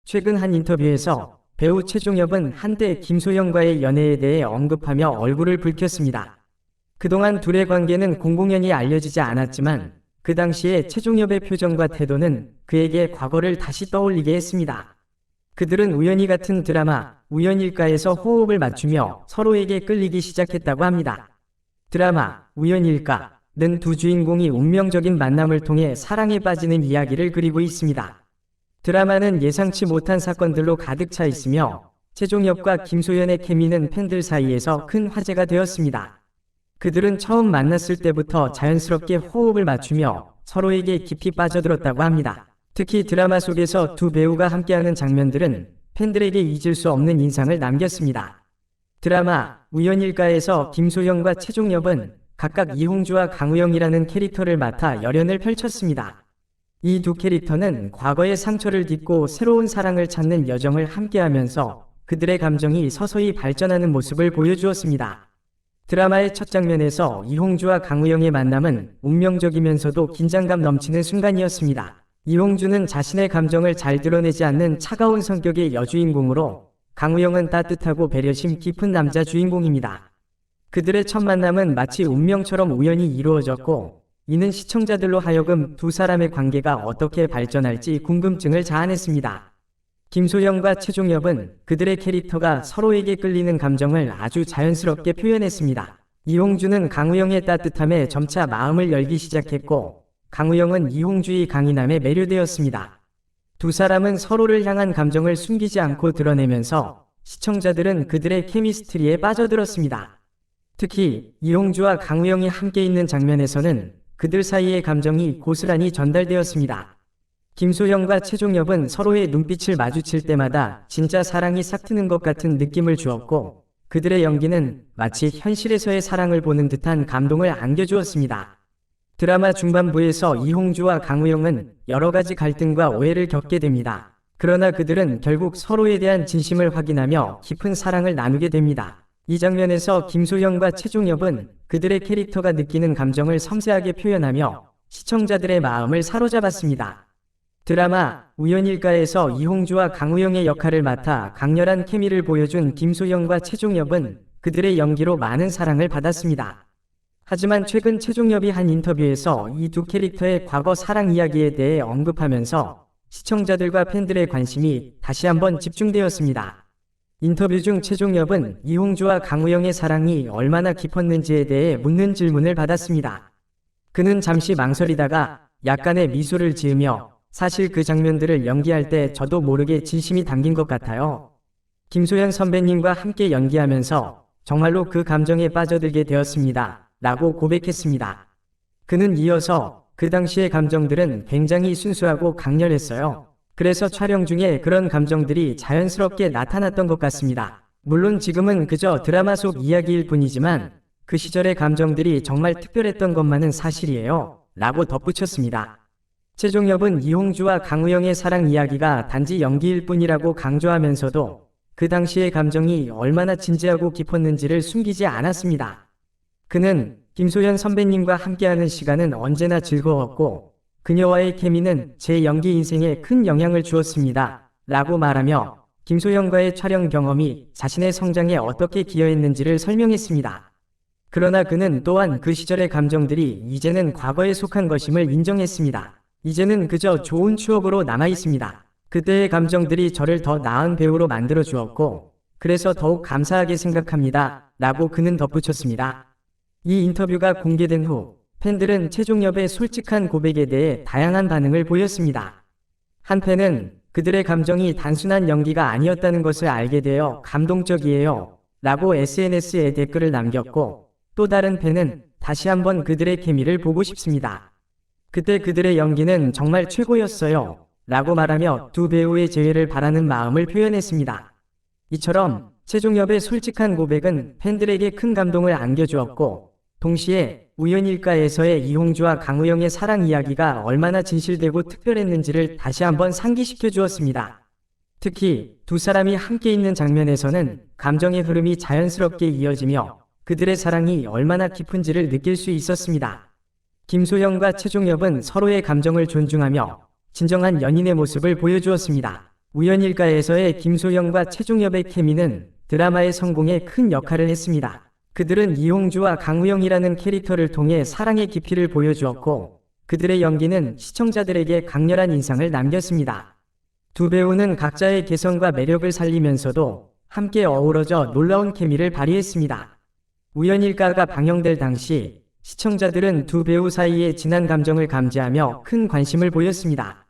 최근 한 인터뷰에서 배우 최종엽은 한때 김소영과의 연애에 대해 언급하며 얼굴을 붉혔습니다. 그동안 둘의 관계는 공공연히 알려지지 않았지만 그 당시에 최종엽의 표정과 태도는 그에게 과거를 다시 떠올리게 했습니다. 그들은 우연히 같은 드라마 우연일까에서 호흡을 맞추며 서로에게 끌리기 시작했다고 합니다. 드라마 우연일까는 두 주인공이 운명적인 만남을 통해 사랑에 빠지는 이야기를 그리고 있습니다. 드라마는 예상치 못한 사건들로 가득 차 있으며 최종엽과 김소연의 케미는 팬들 사이에서 큰 화제가 되었습니다. 그들은 처음 만났을 때부터 자연스럽게 호흡을 맞추며 서로에게 깊이 빠져들었다고 합니다. 특히 드라마 속에서 두 배우가 함께하는 장면들은 팬들에게 잊을 수 없는 인상을 남겼습니다. 드라마 우연일까에서 김소영과 최종엽은 각각 이홍주와 강우영이라는 캐릭터를 맡아 열연을 펼쳤습니다. 이 두 캐릭터는 과거의 상처를 딛고 새로운 사랑을 찾는 여정을 함께하면서 그들의 감정이 서서히 발전하는 모습을 보여주었습니다. 드라마의 첫 장면에서 이홍주와 강우영의 만남은 운명적이면서도 긴장감 넘치는 순간이었습니다. 이홍주는 자신의 감정을 잘 드러내지 않는 차가운 성격의 여주인공으로 강우영은 따뜻하고 배려심 깊은 남자 주인공입니다. 그들의 첫 만남은 마치 운명처럼 우연히 이루어졌고 이는 시청자들로 하여금 두 사람의 관계가 어떻게 발전할지 궁금증을 자아냈습니다. 김소영과 최종엽은 그들의 캐릭터가 서로에게 끌리는 감정을 아주 자연스럽게 표현했습니다. 이홍주는 강우영의 따뜻함에 점차 마음을 열기 시작했고 강우영은 이홍주의 강인함에 매료되었습니다. 두 사람은 서로를 향한 감정을 숨기지 않고 드러내면서 시청자들은 그들의 케미스트리에 빠져들었습니다. 특히 이홍주와 강우영이 함께 있는 장면에서는 그들 사이의 감정이 고스란히 전달되었습니다. 김소영과 최종엽은 서로의 눈빛을 마주칠 때마다 진짜 사랑이 싹트는 것 같은 느낌을 주었고 그들의 연기는 마치 현실에서의 사랑을 보는 듯한 감동을 안겨주었습니다. 드라마 중반부에서 이홍주와 강우영은 여러 가지 갈등과 오해를 겪게 됩니다. 그러나 그들은 결국 서로에 대한 진심을 확인하며 깊은 사랑을 나누게 됩니다. 이 장면에서 김소영과 최종엽은 그들의 캐릭터가 느끼는 감정을 섬세하게 표현하며 시청자들의 마음을 사로잡았습니다. 드라마 우연일까에서 이홍주와 강우영의 역할을 맡아 강렬한 케미를 보여준 김소영과 최종엽은 그들의 연기로 많은 사랑을 받았습니다. 하지만 최근 최종엽이 한 인터뷰에서 이 두 캐릭터의 과거 사랑 이야기에 대해 언급하면서 시청자들과 팬들의 관심이 다시 한번 집중되었습니다. 인터뷰 중 최종엽은 이홍주와 강우영의 사랑이 얼마나 깊었는지에 대해 묻는 질문을 받았습니다. 그는 잠시 망설이다가 약간의 미소를 지으며 사실 그 장면들을 연기할 때 저도 모르게 진심이 담긴 것 같아요. 김소연 선배님과 함께 연기하면서 정말로 그 감정에 빠져들게 되었습니다. 라고 고백했습니다. 그는 이어서 그 당시의 감정들은 굉장히 순수하고 강렬했어요. 그래서 촬영 중에 그런 감정들이 자연스럽게 나타났던 것 같습니다. 물론 지금은 그저 드라마 속 이야기일 뿐이지만 그 시절의 감정들이 정말 특별했던 것만은 사실이에요. 라고 덧붙였습니다. 최종엽은 이홍주와 강우영의 사랑 이야기가 단지 연기일 뿐이라고 강조하면서도 그 당시의 감정이 얼마나 진지하고 깊었는지를 숨기지 않았습니다. 그는 김소연 선배님과 함께하는 시간은 언제나 즐거웠고 그녀와의 케미는 제 연기 인생에 큰 영향을 주었습니다. 라고 말하며 김소연과의 촬영 경험이 자신의 성장에 어떻게 기여했는지를 설명했습니다. 그러나 그는 또한 그 시절의 감정들이 이제는 과거에 속한 것임을 인정했습니다. 이제는 그저 좋은 추억으로 남아있습니다. 그때의 감정들이 저를 더 나은 배우로 만들어 주었고 그래서 더욱 감사하게 생각합니다. 라고 그는 덧붙였습니다. 이 인터뷰가 공개된 후 팬들은 최종엽의 솔직한 고백에 대해 다양한 반응을 보였습니다. 한 팬은 그들의 감정이 단순한 연기가 아니었다는 것을 알게 되어 감동적이에요. 라고 SNS에 댓글을 남겼고 또 다른 팬은 다시 한번 그들의 케미를 보고 싶습니다. 그때 그들의 연기는 정말 최고였어요. 라고 말하며 두 배우의 재회를 바라는 마음을 표현했습니다. 이처럼 최종엽의 솔직한 고백은 팬들에게 큰 감동을 안겨주었고 동시에 우연일까에서의 이홍주와 강우영의 사랑 이야기가 얼마나 진실되고 특별했는지를 다시 한번 상기시켜 주었습니다. 특히 두 사람이 함께 있는 장면에서는 감정의 흐름이 자연스럽게 이어지며 그들의 사랑이 얼마나 깊은지를 느낄 수 있었습니다. 김소영과 최종엽은 서로의 감정을 존중하며 진정한 연인의 모습을 보여주었습니다. 우연일까에서의 김소영과 최종엽의 케미는 드라마의 성공에 큰 역할을 했습니다. 그들은 이홍주와 강우영이라는 캐릭터를 통해 사랑의 깊이를 보여주었고, 그들의 연기는 시청자들에게 강렬한 인상을 남겼습니다. 두 배우는 각자의 개성과 매력을 살리면서도 함께 어우러져 놀라운 케미를 발휘했습니다. 우연일까가 방영될 당시 시청자들은 두 배우 사이의 진한 감정을 감지하며 큰 관심을 보였습니다.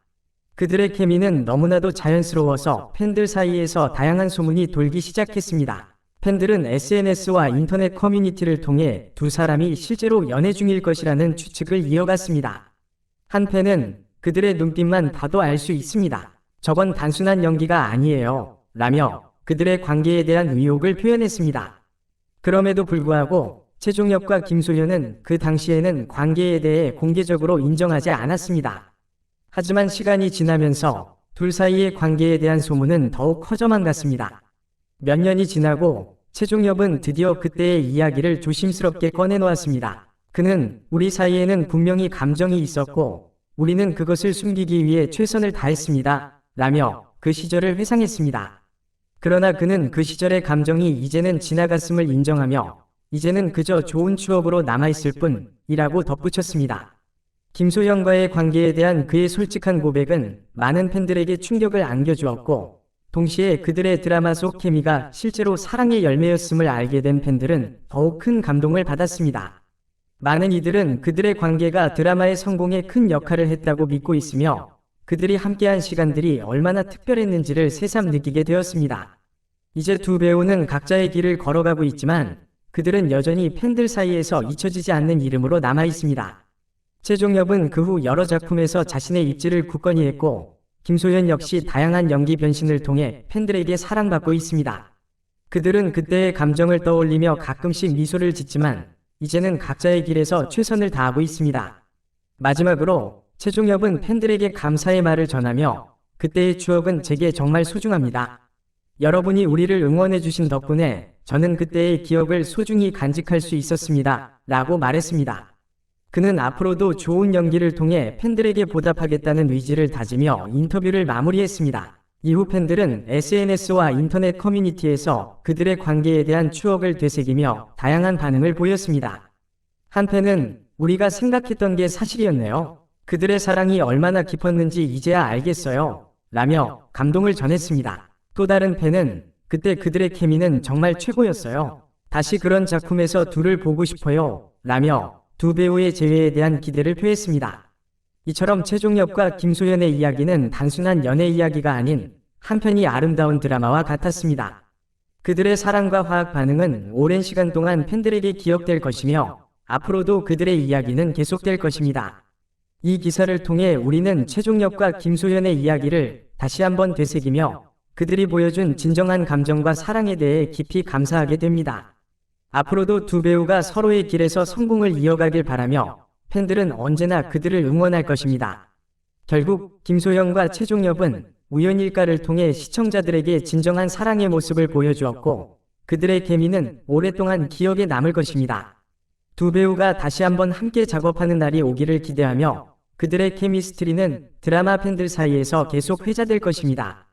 그들의 케미는 너무나도 자연스러워서 팬들 사이에서 다양한 소문이 돌기 시작했습니다. 팬들은 SNS와 인터넷 커뮤니티를 통해 두 사람이 실제로 연애 중일 것이라는 추측을 이어갔습니다. 한 팬은 그들의 눈빛만 봐도 알 수 있습니다. 저건 단순한 연기가 아니에요. 라며 그들의 관계에 대한 의혹을 표현했습니다. 그럼에도 불구하고 최종엽과 김소연은 그 당시에는 관계에 대해 공개적으로 인정하지 않았습니다. 하지만 시간이 지나면서 둘 사이의 관계에 대한 소문은 더욱 커져만 갔습니다. 몇 년이 지나고 최종엽은 드디어 그때의 이야기를 조심스럽게 꺼내놓았습니다. 그는 우리 사이에는 분명히 감정이 있었고 우리는 그것을 숨기기 위해 최선을 다했습니다. 라며 그 시절을 회상했습니다. 그러나 그는 그 시절의 감정이 이제는 지나갔음을 인정하며 이제는 그저 좋은 추억으로 남아있을 뿐이라고 덧붙였습니다. 김소영과의 관계에 대한 그의 솔직한 고백은 많은 팬들에게 충격을 안겨주었고 동시에 그들의 드라마 속 케미가 실제로 사랑의 열매였음을 알게 된 팬들은 더욱 큰 감동을 받았습니다. 많은 이들은 그들의 관계가 드라마의 성공에 큰 역할을 했다고 믿고 있으며 그들이 함께한 시간들이 얼마나 특별했는지를 새삼 느끼게 되었습니다. 이제 두 배우는 각자의 길을 걸어가고 있지만 그들은 여전히 팬들 사이에서 잊혀지지 않는 이름으로 남아있습니다. 최종엽은 그 후 여러 작품에서 자신의 입지를 굳건히 했고 김소연 역시 다양한 연기 변신을 통해 팬들에게 사랑받고 있습니다. 그들은 그때의 감정을 떠올리며 가끔씩 미소를 짓지만 이제는 각자의 길에서 최선을 다하고 있습니다. 마지막으로 최종엽은 팬들에게 감사의 말을 전하며 그때의 추억은 제게 정말 소중합니다. 여러분이 우리를 응원해주신 덕분에 저는 그때의 기억을 소중히 간직할 수 있었습니다. 라고 말했습니다. 그는 앞으로도 좋은 연기를 통해 팬들에게 보답하겠다는 의지를 다지며 인터뷰를 마무리했습니다. 이후 팬들은 SNS와 인터넷 커뮤니티에서 그들의 관계에 대한 추억을 되새기며 다양한 반응을 보였습니다. 한 팬은 우리가 생각했던 게 사실이었네요. 그들의 사랑이 얼마나 깊었는지 이제야 알겠어요. 라며 감동을 전했습니다. 또 다른 팬은 그때 그들의 케미는 정말 최고였어요. 다시 그런 작품에서 둘을 보고 싶어요. 라며 두 배우의 재회에 대한 기대를 표했습니다. 이처럼 최종엽과 김소연의 이야기는 단순한 연애 이야기가 아닌 한편이 아름다운 드라마와 같았습니다. 그들의 사랑과 화학 반응은 오랜 시간 동안 팬들에게 기억될 것이며 앞으로도 그들의 이야기는 계속될 것입니다. 이 기사를 통해 우리는 최종엽과 김소연의 이야기를 다시 한번 되새기며 그들이 보여준 진정한 감정과 사랑에 대해 깊이 감사하게 됩니다. 앞으로도 두 배우가 서로의 길에서 성공을 이어가길 바라며 팬들은 언제나 그들을 응원할 것입니다. 결국 김소영과 최종엽은 우연일까를 통해 시청자들에게 진정한 사랑의 모습을 보여주었고 그들의 케미는 오랫동안 기억에 남을 것입니다. 두 배우가 다시 한번 함께 작업하는 날이 오기를 기대하며 그들의 케미스트리는 드라마 팬들 사이에서 계속 회자될 것입니다.